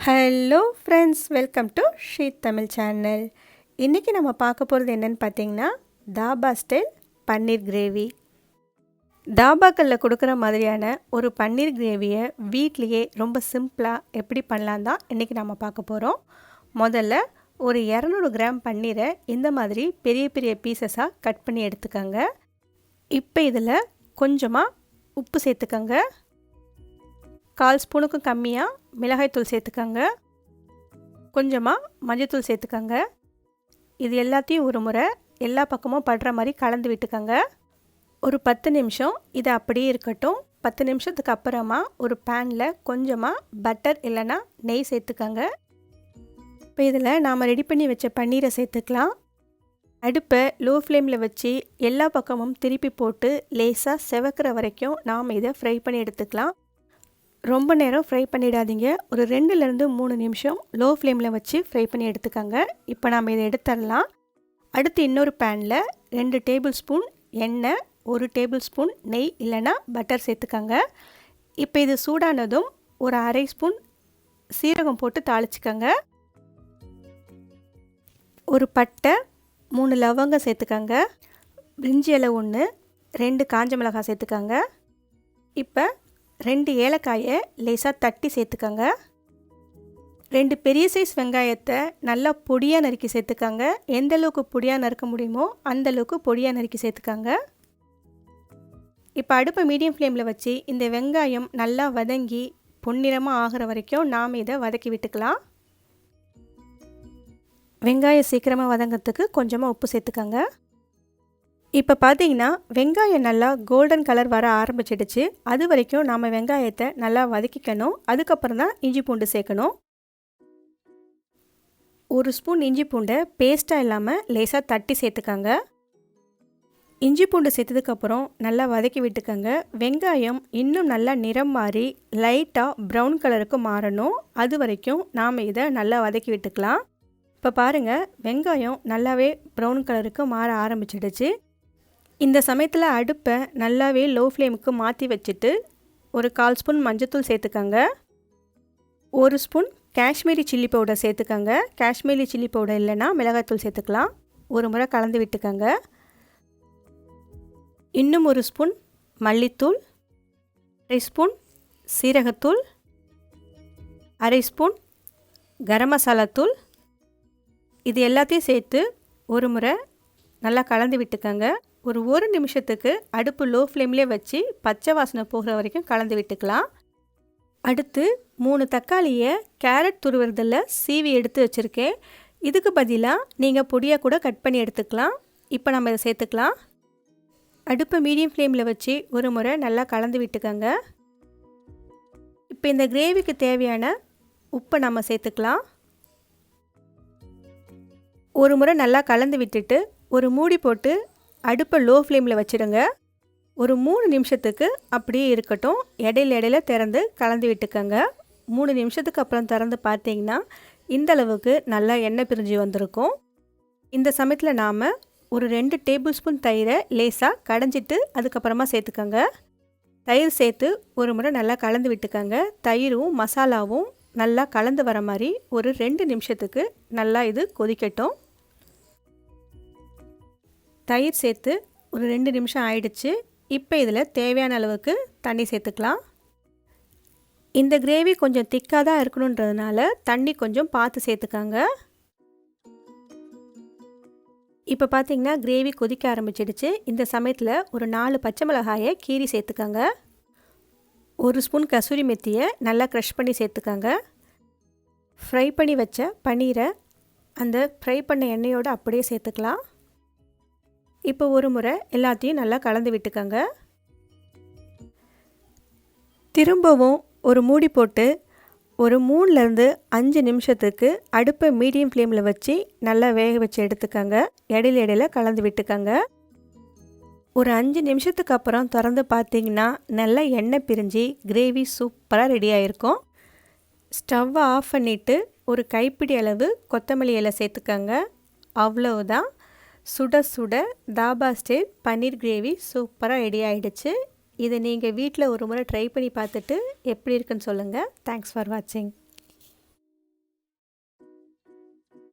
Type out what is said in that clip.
Hello friends, welcome to Sri Tamil channel. இன்றைக்கி நம்ம பார்க்க போகிறது என்னென்னு பார்த்தீங்கன்னா, தாபா ஸ்டைல் பன்னீர் கிரேவி. தாபாக்களில் கொடுக்குற மாதிரியான ஒரு பன்னீர் கிரேவியை வீட்லேயே ரொம்ப சிம்பிளாக எப்படி பண்ணலாம் தான் இன்றைக்கி நம்ம பார்க்க போகிறோம். முதல்ல ஒரு 200 கிராம் பன்னீரை இந்த மாதிரி பெரிய பெரிய பீசஸாக கட் பண்ணி எடுத்துக்கோங்க. இப்போ இதில் கொஞ்சமாக உப்பு சேர்த்துக்கோங்க. 1/4 ஸ்பூனுக்கும் கம்மியாக மிளகாய்த்தூள் சேர்த்துக்கோங்க. கொஞ்சமாக மஞ்சள்தூள் சேர்த்துக்கோங்க. இது எல்லாத்தையும் ஒரு முறை எல்லா பக்கமும் படுற மாதிரி கலந்து விட்டுக்கோங்க. ஒரு 10 நிமிஷம் இது அப்படியே இருக்கட்டும். 10 நிமிஷத்துக்கு அப்புறமா ஒரு பேனில் கொஞ்சமாக பட்டர் இல்லைன்னா நெய் சேர்த்துக்கோங்க. இப்போ இதில் நாம் ரெடி பண்ணி வச்ச பன்னீரை சேர்த்துக்கலாம். அடுப்பை லோ ஃப்ளேமில் வச்சு எல்லா பக்கமும் திருப்பி போட்டு லேசாக செவக்கிற வரைக்கும் நாம் இதை ஃப்ரை பண்ணி எடுத்துக்கலாம். ரொம்ப நேரம் ஃப்ரை பண்ணிடாதீங்க. ஒரு 2லேருந்து 3 நிமிஷம் லோ ஃப்ளேமில் வச்சு ஃப்ரை பண்ணி எடுத்துக்கோங்க. இப்போ நாம் இதை எடுத்துடலாம். அடுத்து இன்னொரு பேனில் 2 டேபிள் ஸ்பூன் எண்ணெய், 1 டேபிள் ஸ்பூன் நெய் இல்லைன்னா பட்டர் சேர்த்துக்கோங்க. இப்போ இது சூடானதும் ஒரு 1/2 ஸ்பூன் சீரகம் போட்டு தாளிச்சிக்கோங்க. ஒரு பட்டை, 3 லவங்கம் சேர்த்துக்கோங்க. பிரிஞ்சி இலை 1, 2 காஞ்ச மிளகாய் சேர்த்துக்கோங்க. இப்போ 2 ஏலக்காயை லேசாக தட்டி சேர்த்துக்கோங்க. 2 பெரிய சைஸ் வெங்காயத்தை நல்லா பொடியாக நறுக்கி சேர்த்துக்கோங்க. எந்த அளவுக்கு பொடியாக நறுக்க முடியுமோ அந்தளவுக்கு பொடியாக நறுக்கி சேர்த்துக்கோங்க. இப்போ அடுப்பை மீடியம் ஃப்ளேமில் வச்சு இந்த வெங்காயம் நல்லா வதங்கி பொன்னிறமாக ஆகிற வரைக்கும் நாம் இதை வதக்கி விட்டுக்கலாம். வெங்காயம் சீக்கிரமாக வதங்கிறதுக்கு கொஞ்சமாக உப்பு சேர்த்துக்கோங்க. இப்போ பார்த்தீங்கன்னா வெங்காயம் நல்லா கோல்டன் கலர் வர ஆரம்பிச்சிடுச்சு. அது வரைக்கும் நாம் வெங்காயத்தை நல்லா வதக்கிக்கணும். அதுக்கப்புறம் தான் இஞ்சி பூண்டு சேர்க்கணும். 1 ஸ்பூன் இஞ்சி பூண்டை பேஸ்ட்டாக இல்லாமல் லேசாக தட்டி சேர்த்துக்கோங்க. இஞ்சி பூண்டு சேர்த்ததுக்கப்புறம் நல்லா வதக்கி விட்டுக்கோங்க. வெங்காயம் இன்னும் நல்லா நிறம் மாறி லைட்டாக ப்ரௌன் கலருக்கு மாறணும். அது வரைக்கும் நாம் இதை நல்லா வதக்கி விட்டுக்கலாம். இப்போ பாருங்கள், வெங்காயம் நல்லாவே ப்ரௌன் கலருக்கு மாற ஆரம்பிச்சிடுச்சு. இந்த சமயத்தில் அடுப்பை நல்லாவே லோ ஃப்ளேமுக்கு மாற்றி வச்சுட்டு ஒரு 1/4 ஸ்பூன் மஞ்சள்தூள் சேர்த்துக்கோங்க. 1 ஸ்பூன் காஷ்மீரி சில்லி பவுடர் சேர்த்துக்கோங்க. காஷ்மீரி சில்லி பவுடர் இல்லைன்னா மிளகாய்த்தூள் சேர்த்துக்கலாம். ஒரு முறை கலந்து விட்டுக்கோங்க. இன்னும் 1 ஸ்பூன் மல்லித்தூள், 1/2 ஸ்பூன் சீரகத்தூள், 1/2 ஸ்பூன் கரம் மசாலா தூள், இது எல்லாத்தையும் சேர்த்து ஒரு முறை நல்லா கலந்து விட்டுக்கோங்க. ஒரு 1 நிமிஷத்துக்கு அடுப்பு லோ ஃப்ளேம்லேயே வச்சு பச்சை வாசனை போகிற வரைக்கும் கலந்து விட்டுக்கலாம். அடுத்து 3 தக்காளியை கேரட் துருவுறதில் சீவி எடுத்து வச்சுருக்கேன். இதுக்கு பதிலாக நீங்கள் பொடியாக கூட கட் பண்ணி எடுத்துக்கலாம். இப்போ நம்ம இதை சேர்த்துக்கலாம். அடுப்பை மீடியம் ஃப்ளேமில் வச்சு ஒரு முறை நல்லா கலந்து விட்டுக்கோங்க. இப்போ இந்த கிரேவிக்கு தேவையான உப்பை நம்ம சேர்த்துக்கலாம். ஒரு முறை நல்லா கலந்து விட்டுட்டு ஒரு மூடி போட்டு அடுப்பை லோ ஃப்ளேமில் வச்சுடுங்க. ஒரு 3 நிமிஷத்துக்கு அப்படியே இருக்கட்டும். இடையில திறந்து கலந்து விட்டுக்கோங்க. 3 நிமிஷத்துக்கு அப்புறம் திறந்து பார்த்தீங்கன்னா இந்த அளவுக்கு நல்லா எண்ணெய் பிரிஞ்சு வந்திருக்கும். இந்த சமயத்தில் நாம் ஒரு 2 டேபிள் ஸ்பூன் தயிரை லேசாக கடைஞ்சிட்டு அதுக்கப்புறமா சேர்த்துக்கோங்க. தயிர் சேர்த்து ஒரு முறை நல்லா கலந்து விட்டுக்கோங்க. தயிரும் மசாலாவும் நல்லா கலந்து வர மாதிரி ஒரு 2 நிமிஷத்துக்கு நல்லா இது கொதிக்கட்டும். தயிர் சேர்த்து ஒரு 2 நிமிஷம் ஆயிடுச்சு. இப்போ இதில் தேவையான அளவுக்கு தண்ணி சேர்த்துக்கலாம். இந்த கிரேவி கொஞ்சம் திக்காக தான் இருக்கணுன்றதுனால தண்ணி கொஞ்சம் பார்த்து சேர்த்துக்கோங்க. இப்போ பார்த்தீங்கன்னா கிரேவி கொதிக்க ஆரம்பிச்சிடுச்சு. இந்த சமயத்தில் ஒரு 4 பச்சை மிளகாயை கீறி சேர்த்துக்கோங்க. 1 ஸ்பூன் கசூரி மெத்தியை நல்லா க்ரஷ் பண்ணி சேர்த்துக்கோங்க. ஃப்ரை பண்ணி வச்ச பன்னீரை அந்த ஃப்ரை பண்ண எண்ணெயோடு அப்படியே சேர்த்துக்கலாம். இப்போ ஒரு முறை எல்லாத்தையும் நல்லா கலந்து விட்டுக்கோங்க. திரும்பவும் ஒரு மூடி போட்டு ஒரு 3லேருந்து 5 நிமிஷத்துக்கு அடுப்பை மீடியம் ஃப்ளேமில் வச்சு நல்லா வேக வச்சு எடுத்துக்கோங்க. இடையில கலந்து விட்டுக்கோங்க. ஒரு 5 நிமிஷத்துக்கு அப்புறம் திறந்து பார்த்தீங்கன்னா நல்லா எண்ணெய் பிரிஞ்சு கிரேவி சூப்பராக ரெடி ஆகிருக்கும். ஸ்டவ்வை ஆஃப் பண்ணிவிட்டு ஒரு கைப்பிடி அளவு கொத்தமல்லி இலை சேர்த்துக்கோங்க. அவ்வளவுதான், சுட சுட தாபா ஸ்டைல் பன்னீர் கிரேவி சூப்பராக ரெடி ஆகிடுச்சு. இதை நீங்கள் வீட்டில் ஒரு முறை ட்ரை பண்ணி பார்த்துட்டு எப்படி இருக்குன்னு சொல்லுங்கள். தேங்க்ஸ் ஃபார் வாட்சிங்.